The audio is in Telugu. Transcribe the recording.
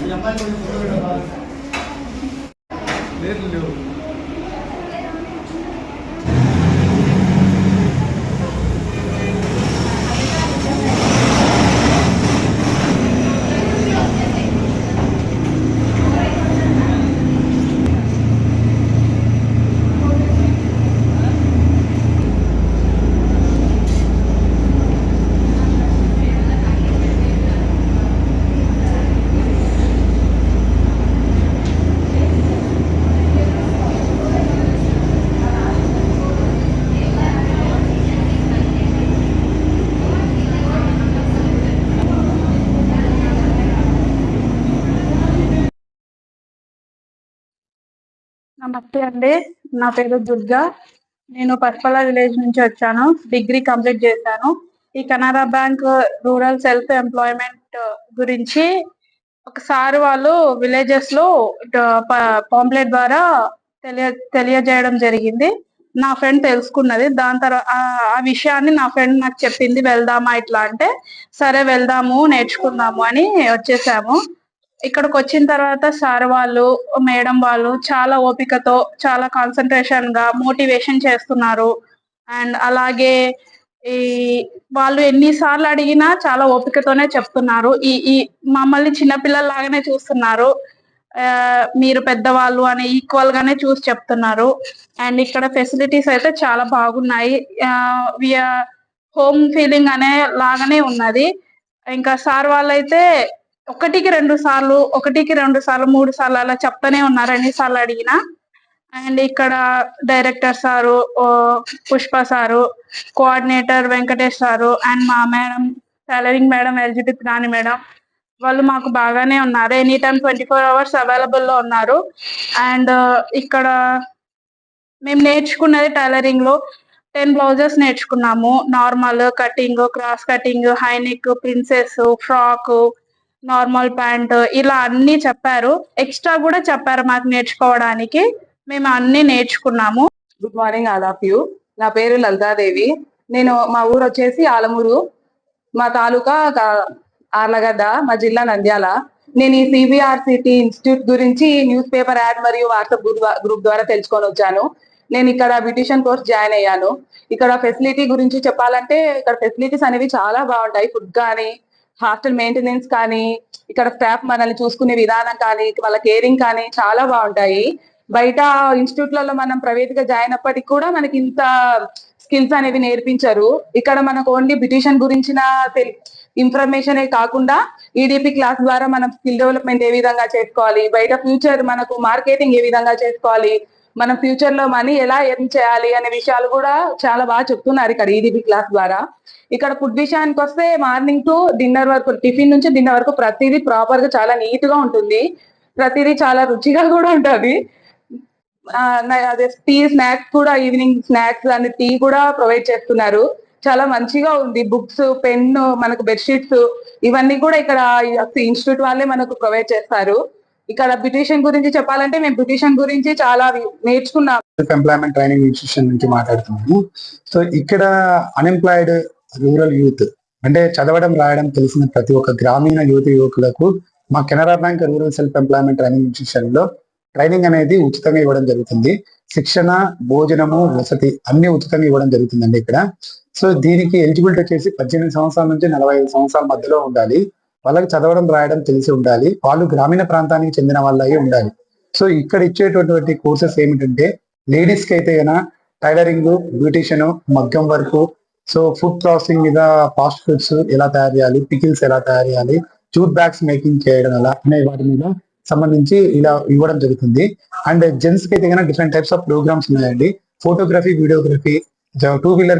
నమస్తే అండి. నా పేరు దుర్గా. నేను పర్పల విలేజ్ నుంచి వచ్చాను. డిగ్రీ కంప్లీట్ చేశాను. ఈ Canara bank rural self employment గురించి ఒకసారి వాళ్ళు విలేజెస్ లో పాంప్లెట్ ద్వారా తెలియజేయడం జరిగింది. నా ఫ్రెండ్ తెలుసుకున్నది. దాని తర్వాత ఆ విషయాన్ని నా ఫ్రెండ్ నాకు చెప్పింది, వెళ్దామా ఇట్లా అంటే, సరే వెళ్దాము నేర్చుకుందాము అని వచ్చేసాము. ఇక్కడికి వచ్చిన తర్వాత సార్ వాళ్ళు, మేడం వాళ్ళు చాలా ఓపికతో, చాలా కాన్సన్ట్రేషన్ గా మోటివేషన్ చేస్తున్నారు. అండ్ అలాగే ఈ వాళ్ళు ఎన్నిసార్లు అడిగినా చాలా ఓపికతోనే చెప్తున్నారు. ఈ ఈ మమ్మల్ని చిన్నపిల్లల్లాగానే చూస్తున్నారు. మీరు పెద్దవాళ్ళు అని ఈక్వల్ గానే చూసి చెప్తున్నారు. అండ్ ఇక్కడ ఫెసిలిటీస్ అయితే చాలా బాగున్నాయి. హోమ్ ఫీలింగ్ అనే లాగానే ఉన్నది. ఇంకా సార్ వాళ్ళైతే ఒకటికి రెండు సార్లు 3 సార్లు అలా చెప్తానే ఉన్నారు ఎన్నిసార్లు అడిగినా. అండ్ ఇక్కడ director sir, Pushpa sir, coordinator Venkatesh sir, and మా మేడం టైలరింగ్ మేడం ఎల్జిటి రాణి మేడం, వాళ్ళు మాకు బాగానే ఉన్నారు. ఎనీ టైం 24 hours అవైలబుల్ లో ఉన్నారు. అండ్ ఇక్కడ మేము నేర్చుకున్నది టైలరింగ్ లో 10 బ్లౌజెస్ నేర్చుకున్నాము. Normal cutting, cross cutting, high neck, princess, frock, normal pant, ఇలా అన్ని చెప్పారు. ఎక్స్ట్రా కూడా చెప్పారు మాకు నేర్చుకోవడానికి. మేము అన్ని నేర్చుకున్నాము. Good morning all of you. నా పేరు లలితాదేవి. నేను మా ఊరు వచ్చేసి ఆలమూరు, మా తాలూకా ఆర్లగడ్డ, మా జిల్లా నంద్యాల. నేను ఈ సిబిఆర్సిటీ ఇన్స్టిట్యూట్ గురించి న్యూస్ పేపర్ యాడ్ మరియు వాట్సాప్ గ్రూప్ ద్వారా తెలుసుకొని వచ్చాను. నేను ఇక్కడ బ్యూటిషియన్ కోర్స్ జాయిన్ అయ్యాను. ఇక్కడ ఫెసిలిటీ గురించి చెప్పాలంటే, ఇక్కడ ఫెసిలిటీస్ అనేవి చాలా బాగుంటాయి. ఫుడ్ కానీ, హాస్టల్ మెయింటెనెన్స్ కానీ, ఇక్కడ స్టాఫ్ మనల్ని చూసుకునే విధానం కానీ, వాళ్ళ కేరింగ్ కానీ చాలా బాగుంటాయి. బయట ఇన్స్టిట్యూట్లలో మనం ప్రైవేట్ గా జాయిన్ అప్పటికి కూడా మనకి ఇంత స్కిల్స్ అనేవి నేర్పించరు. ఇక్కడ మనకు ఓన్లీ బ్యూటిషియన్ గురించిన ఇన్ఫర్మేషన్ కాకుండా ఈడిపి క్లాస్ ద్వారా మనం స్కిల్ డెవలప్మెంట్ ఏ విధంగా చేసుకోవాలి, బయట ఫ్యూచర్ మనకు మార్కెటింగ్ ఏ విధంగా చేసుకోవాలి, మనం ఫ్యూచర్ లో మనీ ఎలా ఎర్న్ చేయాలి అనే విషయాలు కూడా చాలా బాగా చెప్తున్నారు ఇక్కడ ఈడిపి క్లాస్ ద్వారా. ఇక్కడ ఫుడ్ విషయానికి వస్తే మార్నింగ్ టు డిన్నర్ వరకు, టిఫిన్ నుంచి డిన్నర్ వరకు ప్రతిదీ ప్రాపర్ గా చాలా నీట్ గా ఉంటుంది. ప్రతిదీ చాలా రుచిగా కూడా ఉంటుంది. అదే టీ స్నాక్స్ కూడా, ఈవినింగ్ స్నాక్స్ అండ్ టీ కూడా ప్రొవైడ్ చేస్తున్నారు. చాలా మంచిగా ఉంది. బుక్స్, పెన్ను, మనకు బెడ్షీట్స్ ఇవన్నీ కూడా ఇక్కడ ఇన్స్టిట్యూట్ వాళ్ళే మనకు ప్రొవైడ్ చేస్తారు. ఇక్కడ బ్యూటిషియన్ గురించి చెప్పాలంటే, మేము బ్యూటిషియన్ గురించి చాలా నేర్చుకున్నాం. సెల్ఫ్ ఎంప్లాయ్మెంట్ ట్రైనింగ్ ఇన్స్టిట్యూషన్ నుంచి మాట్లాడుతున్నాము. సో ఇక్కడ అన్ఎంప్లాయిడ్ రూరల్ యూత్ అంటే చదవడం రాయడం తెలిసిన ప్రతి ఒక్క గ్రామీణ యువకులకు మా Canara bank rural self employment training institution లో ట్రైనింగ్ అనేది ఉచితంగా ఇవ్వడం జరుగుతుంది. శిక్షణ, భోజనము, వసతి అన్ని ఉచితంగా ఇవ్వడం జరుగుతుందండి ఇక్కడ. సో దీనికి ఎలిజిబిలిటీ వచ్చేసి 18 సంవత్సరాల నుంచి 45 సంవత్సరాల మధ్యలో ఉండాలి. వాళ్ళకి చదవడం రాయడం తెలిసి ఉండాలి. వాళ్ళు గ్రామీణ ప్రాంతానికి చెందిన వాళ్ళే ఉండాలి. సో ఇక్కడ ఇచ్చేటటువంటి కోర్సెస్ ఏమిటంటే, లేడీస్ కి అయితే టైలరింగ్, బ్యూటిషియన్, మగ్గం వర్క్, సో ఫుడ్ ప్రాసెసింగ్ మీద ఫాస్ట్ ఫుడ్స్ ఎలా తయారు చేయాలి, పికిల్స్ ఎలా తయారు చేయాలి, జూట్ బ్యాగ్స్ మేకింగ్ చేయడం ఎలా అనే వాటి మీద సంబంధించి ఇలా ఇవ్వడం జరుగుతుంది. అండ్ జెంట్స్ కి అయితే డిఫరెంట్ టైప్స్ ఆఫ్ ప్రోగ్రామ్స్ ఉన్నాయండి. Photography, videography, 2 wheeler